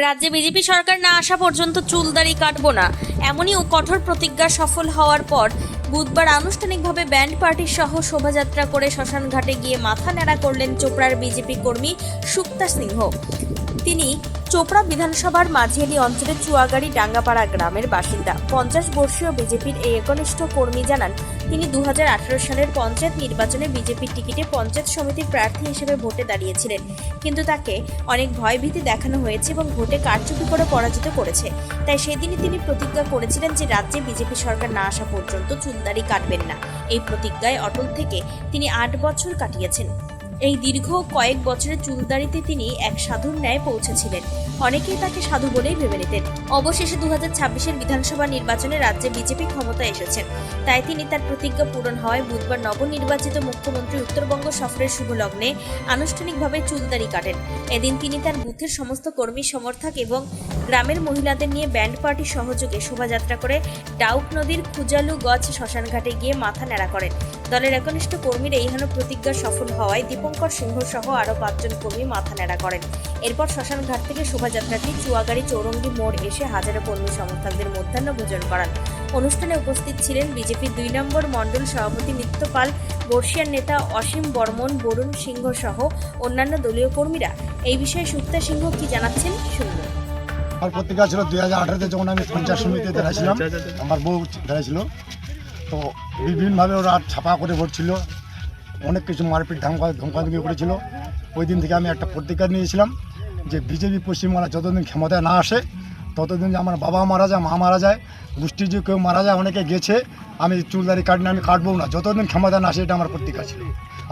রাজ্যে বিজেপি সরকার না আসা পর্যন্ত চুল দাড়ি কাটবো না, এমনই কঠোর প্রতিজ্ঞা সফল হওয়ার পর বুধবার আনুষ্ঠানিকভাবে ব্যান্ড পার্টি সহ শোভাযাত্রা করে শ্মশানঘাটে গিয়ে মাথা ন্যাড়া করলেন চোপড়ার বিজেপি কর্মী সুক্তা সিংহ। তিনি চোপড়া বিধানসভার মাঝিয়ালি অঞ্চলের চুয়াগাড়ি ডাঙ্গাপাড়া গ্রামের বাসিন্দা। 50 বর্ষীয় বিজেপির এই একনিষ্ঠ কর্মী জানান, তিনি 2018 সালের পঞ্চায়েত নির্বাচনে বিজেপির টিকিটে পঞ্চায়েত সমিতির প্রার্থী হিসেবে ভোটে দাঁড়িয়েছিলেন, কিন্তু তাকে অনেক ভয়ভীতি দেখানো হয়েছে এবং ভোটে কারচুপি করে পরাজিত করেছে। তাই সেদিনই তিনি প্রতিজ্ঞা করেছিলেন যে রাজ্যে বিজেপি সরকার না আসা পর্যন্ত চুলদাড়ি কাটবেন না। এই প্রতিজ্ঞায় অটল থেকে তিনি 8 বছর কাটিয়েছেন। এই দীর্ঘ কয়েক বছরের চুলদাড়িতে তিনি এক সাধুর ন্যায় পৌঁছেছিলেন। অনেকেই তাকে সাধু বলেই ভেবে নিতেন। অবশেষে 2026-এর বিধানসভা নির্বাচনে রাজ্যে বিজেপি ক্ষমতায় এসেছেন, তাই তিনি তার প্রতিজ্ঞা পূরণ হওয়ায় বুধবার নবনির্বাচিত মুখ্যমন্ত্রী উত্তরবঙ্গ সফরের শুভ লগ্নে আনুষ্ঠানিকভাবে চুলদাড়ি কাটেন। এদিন তিনি তার বুথের সমস্ত কর্মী সমর্থক এবং গ্রামের মহিলাদের নিয়ে ব্যান্ড পার্টি সহযোগে শোভাযাত্রা করে ডাউক নদীর খুজালু গছ শ্মশানঘাটে গিয়ে মাথা ন্যাড়া করেন। দলের একনিষ্ঠ কর্মীর এই প্রতিজ্ঞা সফল হওয়ায় দীপঙ্কর সিংহ সহ আরও 5 জন কর্মী মাথা ন্যাড়া করেন। এরপর শ্মশানঘাট থেকে শোভাযাত্রাটি চুয়াগাড়ি চৌরঙ্গি মোড় এসে হাজারো কর্মী সমর্থকদের মধ্যাহ্ন ভোজন করান। অনুষ্ঠানে উপস্থিত ছিলেন বিজেপির 2 নম্বর মণ্ডল সভাপতি নিত্যপাল, বর্ষিয়ার নেতা অসীম বর্মন, বরুণ সিংহ সহ অন্যান্য দলীয় কর্মীরা। এই বিষয়ে সুক্তা সিংহ কি জানাচ্ছেন শুনুন। আমার প্রতিজ্ঞা ছিল 2018-তে যখন আমি পঞ্চায়েত সমিতিতে দাঁড়াইছিলাম, আমার বউ দাঁড়াইছিল, তো বিভিন্নভাবে ওরা ছাপা করে ভোট ছিল, অনেক কিছু মারপিট ধমকাধমকি করেছিল। ওই দিন থেকে আমি একটা প্রতিজ্ঞা নিয়েছিলাম যে বিজেপি পশ্চিমবাংলা যতদিন ক্ষমতায় না আসে ততদিন যে আমার বাবা মারা যায়, মা মারা যায়, গোষ্ঠী যে কেউ মারা যায়, অনেকে গেছে, আমি চুলদাড়ি কাটিনি, আমি কাটবো না যতদিন ক্ষমতা না আসে, এটা আমার প্রতিজ্ঞা ছিল।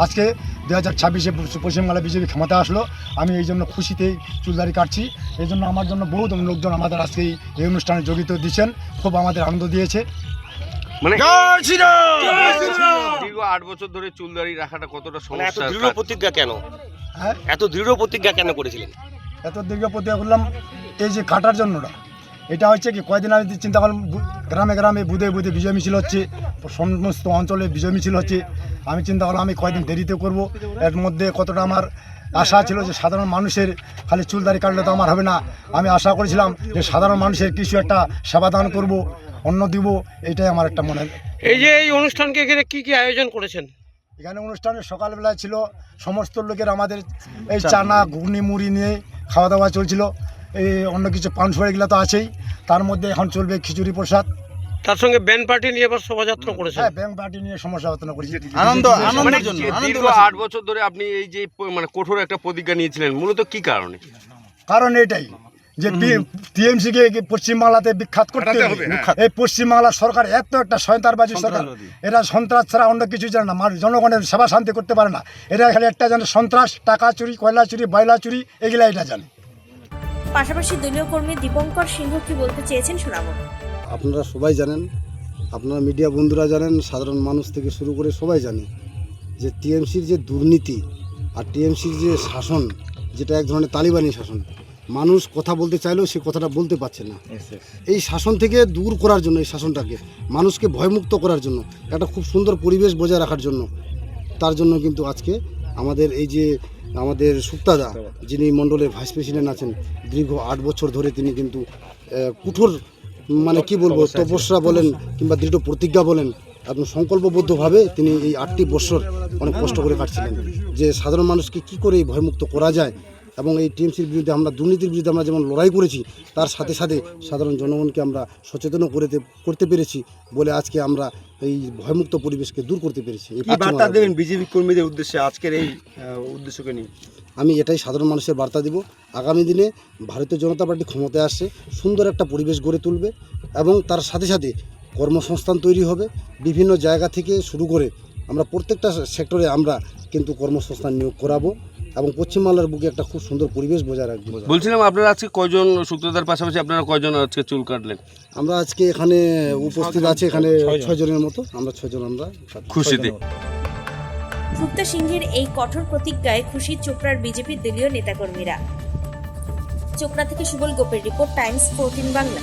আজকে 2026-এ পশ্চিমবাংলা বিজেপি ক্ষমতা আসলো, আমি এই জন্য খুশিতেই চুলদাড়ি কাটছি। এই জন্য আমার জন্য বহুত লোকজন আমাদের আজকে এই অনুষ্ঠানে যোগিত দিচ্ছেন, খুব আমাদের আনন্দ দিয়েছে। মানে দীর্ঘ 8 বছর ধরে চুলদাড়ি রাখাটা কতটা সমস্যা? দৃঢ় প্রতিজ্ঞা কেন? হ্যাঁ, এত দৃঢ় প্রতিজ্ঞা কেন করেছিলেন? এত দীর্ঘ প্রতিজ্ঞা করলাম এই যে কাটার জন্য। এটা হচ্ছে কি, কয়েকদিন আমি চিন্তা করলাম গ্রামে গ্রামে বুধে বুধে বিজয় মিছিল হচ্ছে, সমস্ত অঞ্চলে বিজয় মিছিল হচ্ছে। আমি চিন্তা করলাম আমি কয়েকদিন দেরিতে করব। এর মধ্যে কতটা আমার আশা ছিল যে সাধারণ মানুষের খালি চুলদাড়ি কাটলে তো আমার হবে না। আমি আশা করেছিলাম যে সাধারণ মানুষের কিছু একটা সেবা দান করব, অন্ন দিব, এটাই আমার একটা মনে। এই যে এই অনুষ্ঠানকে ঘিরে কি কি আয়োজন করেছেন? এখানে অনুষ্ঠানে সকালবেলায় ছিল সমস্ত লোকের আমাদের এই চানা ঘুগনি মুড়ি নিয়ে খাওয়া দাওয়া চলছিল। এই অন্য কিছু পান এগুলো তো আছেই, তার মধ্যে এখন চলবে খিচুড়ি প্রসাদ। তার সঙ্গে ব্যান্ড পার্টি নিয়ে এবার শোভাযাত্রা করেছেন। হ্যাঁ, ব্যাংক পার্টি নিয়ে সমস্যা আলোচনা করেছি। মানে দীর্ঘ 8 বছর ধরে আপনি এই যে মানে কঠোর একটা প্রতিজ্ঞা নিয়েছিলেন, মূলত কি কারণে? কারণ এটাই যে টিএমসিকে পশ্চিমবাংলাতে বিখ্যাত করতে হবে। এই পশ্চিমবাংলা সরকার এত একটা সন্ত্রাসবাদী সরকার, এরা সন্ত্রাস ছাড়া অন্য কিছু জানে না, জনগণের সেবা শান্তি করতে পারে না। এরা খালি একটা জানে সন্ত্রাস, টাকা চুরি, কয়লা চুরি, বয়লা চুরি, এগুলা এটা জানে। পাশাপাশি দলীয় কর্মী দীপঙ্কর সিংহ কি বলতে চেয়েছেন শোনাবো। আপনারা সবাই জানেন, আপনারা মিডিয়া বন্ধুরা জানেন, সাধারণ মানুষ থেকে শুরু করে সবাই জানে যে টিএমসির যে দুর্নীতি আর টিএমসির যে শাসন, যেটা এক ধরনের তালিবানি শাসন, মানুষ কথা বলতে চাইলেও সে কথাটা বলতে পারছে না। এই শাসন থেকে দূর করার জন্য, এই শাসনটাকে মানুষকে ভয়মুক্ত করার জন্য, একটা খুব সুন্দর পরিবেশ বজায় রাখার জন্য, তার জন্য কিন্তু আজকে আমাদের এই যে আমাদের সুক্তাদা, যিনি মণ্ডলের ভাইস প্রেসিডেন্ট আছেন, দীর্ঘ 8 বছর ধরে তিনি কিন্তু কঠোর মানে কি বলবো, তপস্যা বলেন কিংবা দৃঢ় প্রতিজ্ঞা বলেন, এবং সংকল্পবদ্ধভাবে তিনি এই 8টি বছর অনেক কষ্ট করে কাটছিলেন যে সাধারণ মানুষকে কি করে এই ভয়মুক্ত করা যায়। এবং এই টিএমসির বিরুদ্ধে আমরা, দুর্নীতির বিরুদ্ধে আমরা যেমন লড়াই করেছি, তার সাথে সাথে সাধারণ জনগণকে আমরা সচেতন করতে পেরেছি বলে আজকে আমরা এই ভয়মুক্ত পরিবেশকে দূর করতে পেরেছি। কি বার্তা দেবেন বিজেপি কর্মীদের উদ্দেশ্যে আজকের এই উদ্দেশ্যকে নিয়ে? আমি এটাই সাধারণ মানুষের বার্তা দিব, আগামী দিনে ভারতীয় জনতা পার্টি ক্ষমতায় আসছে, সুন্দর একটা পরিবেশ গড়ে তুলবে এবং তার সাথে সাথে কর্মসংস্থান তৈরি হবে। বিভিন্ন জায়গা থেকে শুরু করে আমরা প্রত্যেকটা সেক্টরে আমরা কিন্তু কর্মসংস্থান নিয়োগ করাবো এবং পশ্চিমবাংলার বুকে একটা খুব সুন্দর পরিবেশ বজায় রাখবো। বলছিলাম আপনারা আজকে কয়জন, সুক্তাদার পাশাপাশি আপনারা কয়জন আজকে চুল কাটলেন? আমরা আজকে এখানে উপস্থিত আছে এখানে 6 জনের মতো, আমরা 6 জন আমরা খুশিতে। সুক্তা সিংহের এই কঠোর প্রতিজ্ঞায় খুশি চোপড়ার বিজেপির দলীয় নেতাকর্মীরা। চোপড়া থেকে সুবল গোপের রিপোর্ট, টাইমস 14 বাংলা।